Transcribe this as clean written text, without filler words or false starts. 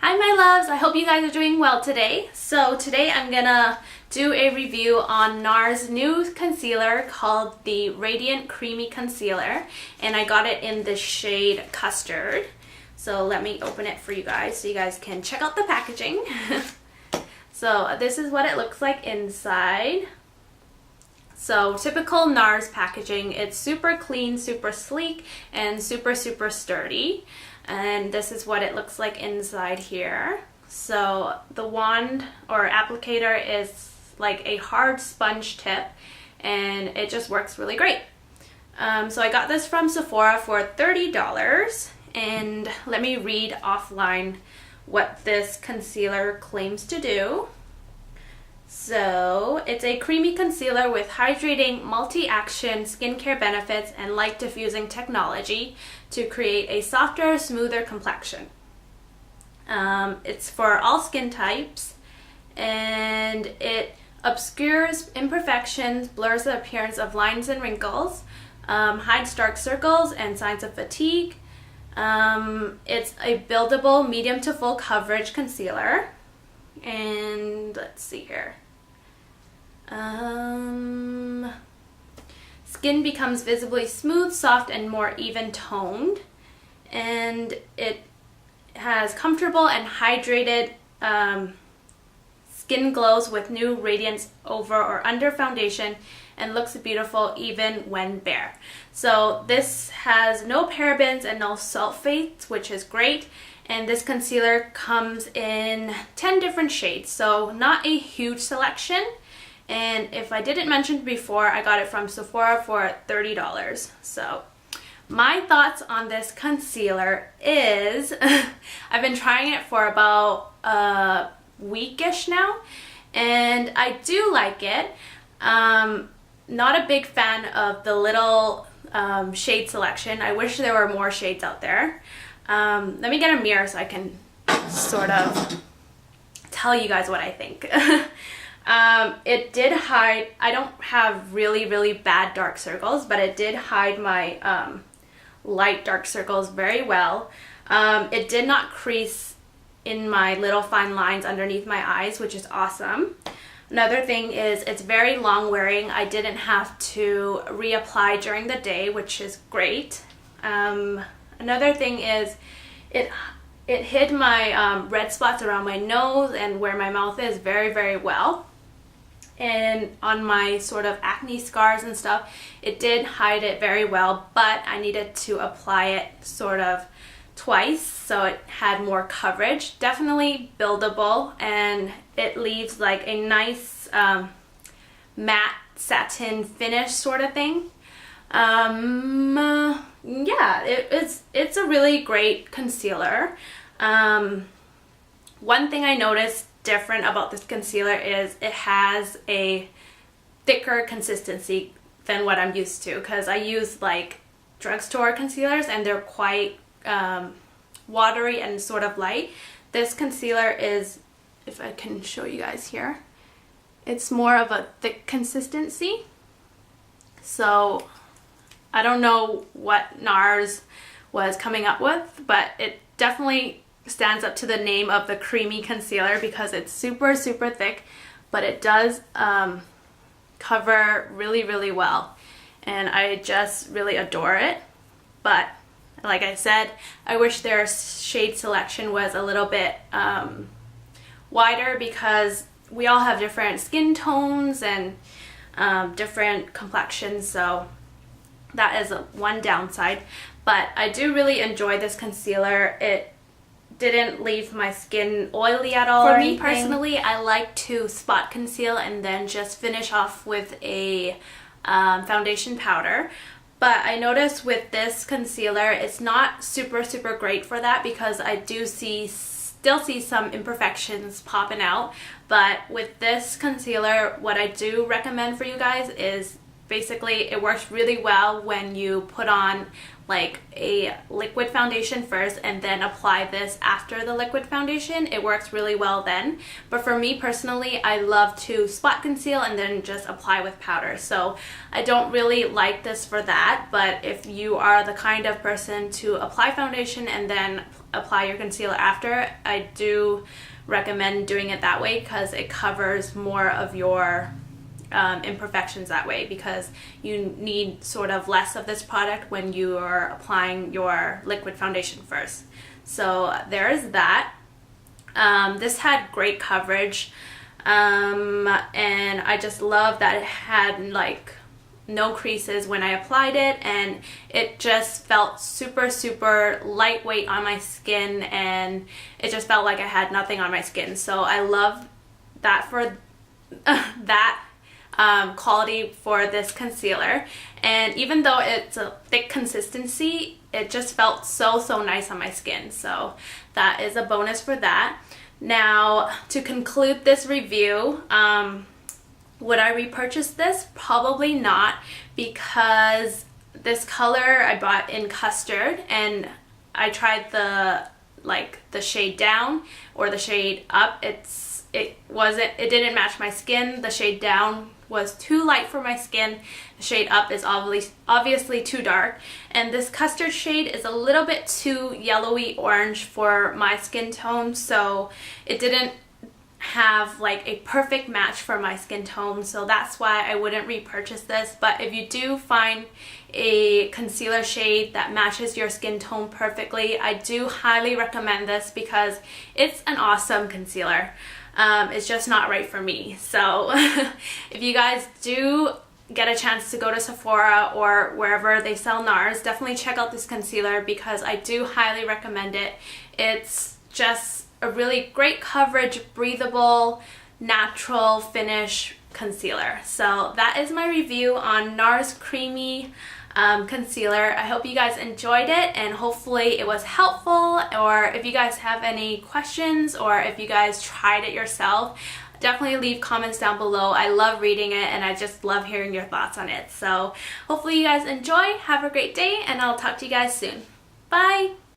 Hi my loves, I hope you guys are doing well today. So today I'm gonna do a review on Nars' new concealer called the Radiant Creamy Concealer, and I got it in the shade Custard. So let me open it for you guys so you guys can check out the packaging. So this is what it looks like inside. So typical Nars packaging, it's super clean, super sleek, and super sturdy. And this is what it looks like inside here. So the wand or applicator is like a hard sponge tip, and it just works really great. So I got this from Sephora for $30, and let me read offline what this concealer claims to do. So it's a creamy concealer with hydrating multi-action skincare benefits and light diffusing technology to create a softer, smoother complexion. It's for all skin types, and it obscures imperfections, blurs the appearance of lines and wrinkles, hides dark circles and signs of fatigue. It's a buildable medium to full coverage concealer. And let's see here. Skin becomes visibly smooth, soft, and more even toned. And it has comfortable and hydrated skin glows with new radiance over or under foundation and looks beautiful even when bare. So this has no parabens and no sulfates, which is great. And this concealer comes in 10 different shades, so not a huge selection. And if I didn't mention before, I got it from Sephora for $30. So my thoughts on this concealer is I've been trying it for about a weekish now, and I do like it. Not a big fan of the little shade selection. I wish there were more shades out there. Let me get a mirror so I can sort of tell you guys what I think. It did hide, I don't have really bad dark circles, but it did hide my light dark circles very well. It did not crease in my little fine lines underneath my eyes, which is awesome. Another thing is it's very long wearing. I didn't have to reapply during the day, which is great. Another thing is it hid my red spots around my nose and where my mouth is very well. And on my sort of acne scars and stuff, it did hide it very well, but I needed to apply it sort of twice so it had more coverage. Definitely buildable, and it leaves like a nice matte satin finish sort of thing. Yeah, it's a really great concealer. One thing I noticed different about this concealer is it has a thicker consistency than what I'm used to, because I use like drugstore concealers and they're quite watery and sort of light. This concealer is, if I can show you guys here, it's more of a thick consistency. So I don't know what Nars was coming up with, but it definitely stands up to the name of the creamy concealer because it's super thick, but it does cover really well, and I just really adore it. But like I said, I wish their shade selection was a little bit wider, because we all have different skin tones and different complexions, so that is one downside. But I do really enjoy this concealer. It didn't leave my skin oily at all. For me personally, I like to spot conceal and then just finish off with a foundation powder. But I noticed with this concealer, it's not super great for that, because I do still see some imperfections popping out. But with this concealer, what I do recommend for you guys is basically it works really well when you put on like a liquid foundation first and then apply this after the liquid foundation. It works really well then. But for me personally, I love to spot conceal and then just apply with powder. So I don't really like this for that, but if you are the kind of person to apply foundation and then apply your concealer after, I do recommend doing it that way because it covers more of your imperfections that way, because you need sort of less of this product when you are applying your liquid foundation first. So there's that. This had great coverage, and I just love that it had like no creases when I applied it, and it just felt super lightweight on my skin, and it just felt like I had nothing on my skin. So I love that for that quality for this concealer. And even though it's a thick consistency, it just felt so nice on my skin. So that is a bonus for that. Now, to conclude this review, would I repurchase this? Probably not, because this color I bought in custard, and I tried the shade down or the shade up. It didn't match my skin. The shade down was too light for my skin. The shade up is obviously too dark, and this custard shade is a little bit too yellowy orange for my skin tone, so it didn't have like a perfect match for my skin tone. So that's why I wouldn't repurchase this. But if you do find a concealer shade that matches your skin tone perfectly, I do highly recommend this because it's an awesome concealer. It's just not right for me. So if you guys do get a chance to go to Sephora or wherever they sell Nars, definitely check out this concealer because I do highly recommend it. It's just a really great coverage, breathable, natural finish concealer. So that is my review on Nars Creamy concealer. I hope you guys enjoyed it, and hopefully it was helpful. Or if you guys have any questions, or if you guys tried it yourself, definitely leave comments down below. I love reading it, and I just love hearing your thoughts on it. So hopefully you guys enjoy. Have a great day, and I'll talk to you guys soon. Bye!